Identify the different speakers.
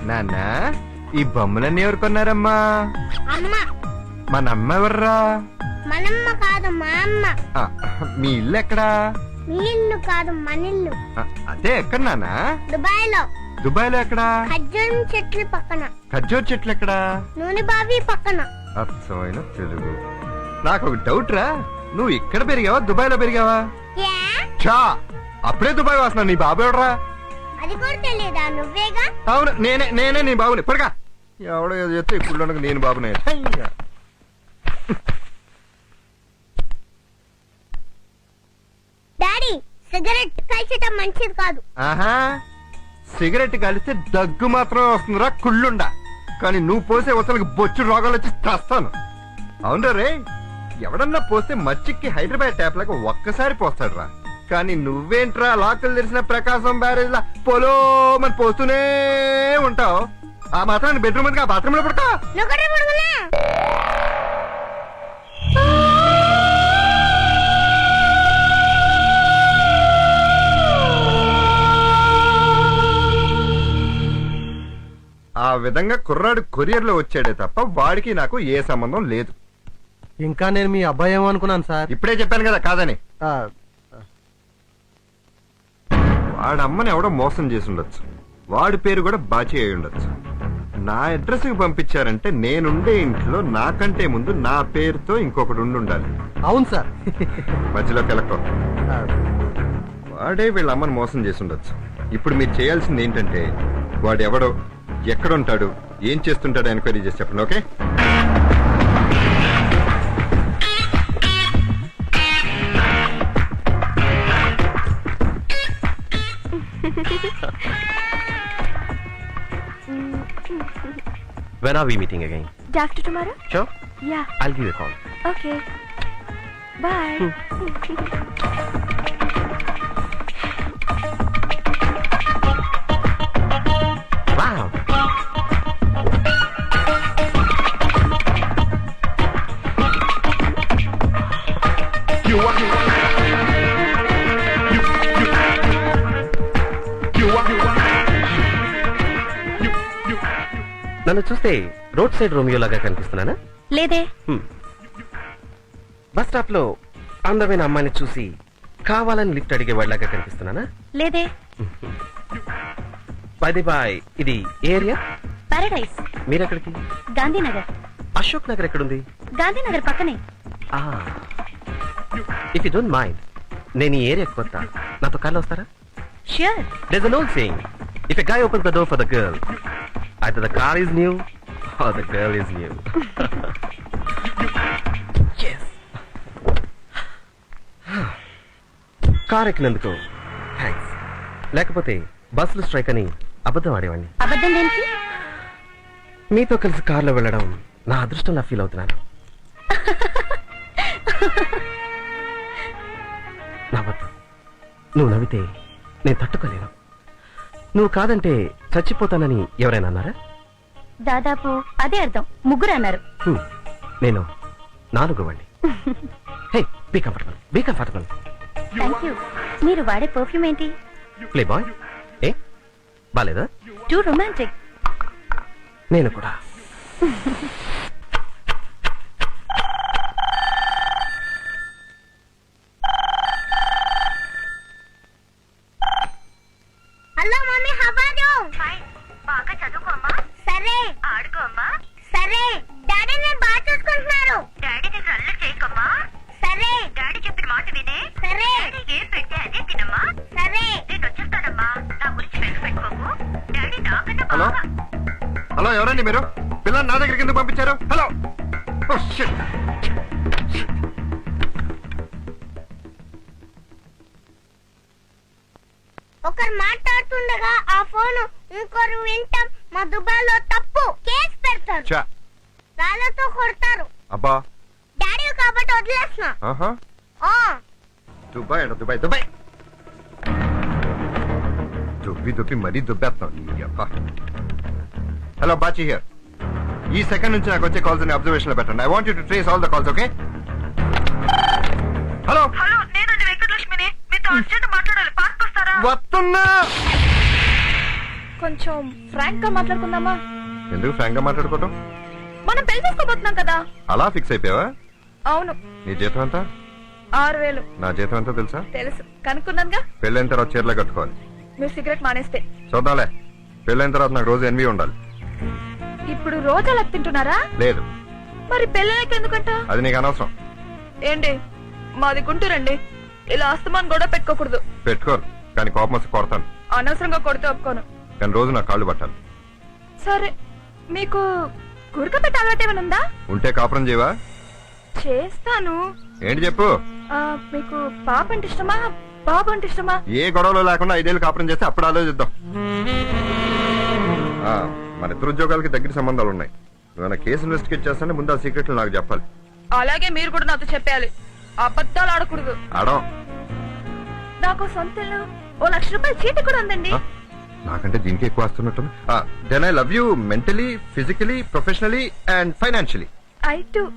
Speaker 1: నాన్న ఈ బొమ్మలన్నీ ఎవరు కొన్నారమ్మా?
Speaker 2: అమ్మ.
Speaker 1: మన అమ్మ ఎవర్రా?
Speaker 2: మనమ్మ కాదు మా అమ్మ.
Speaker 1: ఆ, మీ ఇల్లు ఎక్కడా?
Speaker 2: మీ ఇల్లు కాదు మన ఇల్లు.
Speaker 1: అదే ఎక్కడ నాన్న?
Speaker 2: దుబాయ్ లో.
Speaker 1: దుబాయ్ లో ఎక్కడా?
Speaker 2: ఖర్జూరం చెట్లు పక్కన.
Speaker 1: ఖర్జూర్ చెట్లు ఎక్కడా?
Speaker 2: నూనె బావి పక్కన.
Speaker 1: అచ్చమైన తెలుగు. నాకు ఒక డౌట్ రా, నువ్వు ఇక్కడ పెరిగావా దుబాయ్ లో పెరిగావా?
Speaker 2: యా,
Speaker 1: చా అప్పుడే దుబాయ్ వస్తున్నా. నీ బాబు ఎవడరా?
Speaker 2: అది కూడా తెలియదా? నువ్వేగా.
Speaker 1: అవును నేనే నీ బాబుని. పడగా ఎవడో ఏదో చెప్తే ఇప్పుడు నేను బాబునే.
Speaker 2: డాడీ, సిగరెట్ కాల్చటం మంచిది కాదు.
Speaker 1: ఆహా, సిగరెట్ కలిస్తే దగ్గు మాత్రం వస్తుందిరా కుళ్ళుండా. కానీ నువ్వు పోసే వసలకి బొచ్చు రోగాలు వచ్చి తెస్తాను. అవునరా రే, ఎవడన్నా పోస్తే మచ్చిక్కి హైదరాబాద్ ట్యాప్ లాగా ఒక్కసారి పోస్తాడు రా. కానీ నువ్వేంట్రా లాక్కులు తెరిచిన ప్రకాశం బ్యారేజ్ లా పొలో మరి పోస్తూనే ఉంటావు. ఆ మాత్రం బెడ్రూమ్ ఉంది, ఆ బాత్రూమ్ లో పడతా.
Speaker 2: నువ్వు పడుకున్నా.
Speaker 1: ఆ విధంగా కుర్రాడు కొరియర్ లో వచ్చాడే తప్ప వాడికి నాకు ఏ సంబంధం లేదు.
Speaker 3: ఇంకా నేను మీ అబ్బాయి ఏమో అనుకున్నాను సార్.
Speaker 1: ఇప్పుడే చెప్పాను కదా కాదని. వాడమ్మని ఎవడో మోసం చేసి ఉండొచ్చు. వాడి పేరు కూడా బాచి అయి ఉండొచ్చు. నా అడ్రస్ కి పంపించారంటే నేనుండే ఇంట్లో నాకంటే ముందు నా పేరుతో ఇంకొకటి ఉండాలి.
Speaker 3: అవును సార్.
Speaker 1: మధ్యలోకి వెళ్ళకో. వాడే వీళ్ళ అమ్మని మోసం చేసి ఉండొచ్చు. ఇప్పుడు మీరు చేయాల్సింది ఏంటంటే వాడు ఎవడో, ఎక్కడుంటాడు, ఏం చేస్తుంటాడు ఎంక్వైరీ చేసి చెప్పండి. Okay?
Speaker 4: When are we meeting again?
Speaker 5: Day after tomorrow?
Speaker 4: Sure.
Speaker 5: Yeah.
Speaker 4: I'll give you a call.
Speaker 5: Okay. Bye.
Speaker 4: Wow. నన్ను చూస్తే రోడ్ సైడ్ రోమియో లాగా కనిపిస్తున్నానా?
Speaker 5: లేదే.
Speaker 4: బస్ స్టాప్ లో అందమైన అమ్మాయిని చూసి కావాలని లిఫ్ట్ అడిగే వాళ్ళగా కనిపిస్తున్నానా?
Speaker 5: లేదే.
Speaker 4: బాయ్ ఇది ఏరియా?
Speaker 5: పారడైస్.
Speaker 4: మీరెక్కడికి?
Speaker 5: గాంధీనగర్.
Speaker 4: అశోక్ నగర్ ఎక్కడుంది?
Speaker 5: గాంధీనగర్ పక్కనే.
Speaker 4: ఇఫ్ యూ డోంట్ మైండ్, నేను ఈ ఏరియా కొత్త, నాతో కార్లో వస్తారా?
Speaker 5: Sure.
Speaker 4: There's an old saying, if a guy opens the door for the girl, either the car is new or the girl is new. Yes. Car ఎక్కినందుకు thanks. లేకపోతే బస్సులు strike అని అబద్ధం ఆడేవాడిని.
Speaker 5: అబద్ధం దేనికి?
Speaker 4: మీతో కలిసి కార్లో వెళ్ళడం నా అదృష్టంలా ఫీల్ అవుతున్నాను. నవ్వద్దు. నువ్వు నవ్వితే నేను తట్టుకోలేను. నువ్వు కాదంటే చచ్చిపోతానని ఎవరైనా అన్నారా?
Speaker 5: దాదాపు అదే అర్థం. ముగ్గురు అన్నారు.
Speaker 4: నేను 4వ వాడిని. Hey, be comfortable, be comfortable.
Speaker 5: Thank you. మీరు వాడే పర్ఫ్యూమ్ ఏంటి?
Speaker 4: Playboy. ఏ బాలేదా?
Speaker 5: Too romantic.
Speaker 4: నేను కూడా.
Speaker 2: Hello mummy, how are you? Fine. బాగా చదువుకోమ్మా. సరే. ఆడుకోమ్మా. సరే. డాడీ నేను బాగా చూసుకుంటున్నారు. డాడీ దగ్గర అల్లరి చేయకమ్మా. సరే. డాడీ చెప్పిన మాట వినే. సరే. డాడీ ఏం పెడితే అదే తినమ్మా. సరే. నేను వచ్చేస్తానమ్మా. నా గురించి పెట్టుకోకు. డాడీ నాకన్నా
Speaker 1: హలో
Speaker 2: బాగా.
Speaker 1: హలో, ఎవరండి మీరు? పిల్లల్ని నా దగ్గరికి ఎందుకు పంపించారు? హలో. Oh, shit.
Speaker 2: ఒకరు మాట్లాడుతుండగా ఆ ఫోన్ ఇంకొకరు వింటాం. మా దుబాయ్లో తప్పు. కేసు పెడతారు.
Speaker 1: చా.
Speaker 2: రాళ్ళతో కొడతారు.
Speaker 1: అబ్బా.
Speaker 2: డాడీ కాబట్టి వదిలేస్తున్నా.
Speaker 1: ఆహా.
Speaker 2: ఆ.
Speaker 1: దుబాయ్ అంట, దుబాయ్ దుబాయ్. దుబ్బి మరీ దుబ్బేస్తున్నావు. Hello, Bachi here. ఈ సెకండ్ నుంచి నాకు వచ్చే కాల్స్ ని అబ్జర్వేషన్ లో పెట్టండి. I want you to trace all the calls. Okay? Hello.
Speaker 6: Hello, నేనండి వెంకటలక్ష్మిని. మీతో అర్జెంట్ మాట్లాడాలి. పార్క్ వస్తారా?
Speaker 1: వస్తున్నా.
Speaker 6: కొంచెం ఫ్రాంక్ గా మాట్లాడుకుందామా?
Speaker 1: ఎందుకు ఫ్రాంక్ గా మాట్లాడుకోవటం?
Speaker 6: మనం పెళ్లి చేసుకోబోతున్నాం కదా.
Speaker 1: అలా ఫిక్స్ అయిపోయావా?
Speaker 6: అవును.
Speaker 1: నీ జీతం ఎంత?
Speaker 6: 6000.
Speaker 1: నా జీతం ఎంతో తెలుసా?
Speaker 6: తెలుసు, కనుక్కున్నానుగా.
Speaker 1: పెళ్ళైన తర్వాత చీరలే కట్టుకోవాలి.
Speaker 6: మీరు సిగరెట్ మానేస్తే.
Speaker 1: చూద్దాంలే. పెళ్ళైన తర్వాత నాకు రోజు ఎన్వి ఉండాలి.
Speaker 6: ఇప్పుడు రోజు అలా తింటున్నారా?
Speaker 1: లేదు,
Speaker 6: మరి పెళ్ళకి ఎందుకంట?
Speaker 1: అది నీకు అనవసరం.
Speaker 6: ఏంటి, మాది గుంటూరండి. ఇలా అస్తమాన్ గొడవ పెట్టుకోకూడదు.
Speaker 1: పెట్టుకోరు, కానీ కోపం వస్తే కొడతాను.
Speaker 6: అనవసరంగా కొడితే ఒప్పుకోను.
Speaker 1: కానీ రోజు నా కాళ్ళు పట్టాలి.
Speaker 6: సరే, మీకు గురక పెట్టే అలవాటు ఏమైనా ఉందా?
Speaker 1: ఉంటే కాపురం చేయవా?
Speaker 6: చేస్తాను.
Speaker 1: ఏంటి చెప్పు.
Speaker 6: మీకు పాప అంటే ఇష్టమా, బాబు అంటే ఇష్టమా?
Speaker 1: ఏ గొడవలు లేకుండా 5 ఏళ్ళు కాపురం చేస్తే అప్పుడు ఆలోచిద్దాం. మన ఇద్దరు ఉద్యోగాలకి దగ్గర సంబంధాలు ఉన్నాయి. నువ్వు కేసు ఇన్వెస్టిగేట్ చేస్తానే ముందు ఆ సీక్రెట్లు నాకు చెప్పాలి.
Speaker 6: అలాగే మీరు కూడా నాతో చెప్పాలి. అబద్ధాలు ఆడకూడదు.
Speaker 1: ఆడం.
Speaker 6: నాకు సొంత ఇల్లు, 1 లక్ష రూపాయల చీటి కూడా ఉందండి.
Speaker 1: నాకంటే దీనికి ఎక్కువ వస్తున్నట్టు. Then I love you mentally, physically, professionally and financially.
Speaker 6: I too.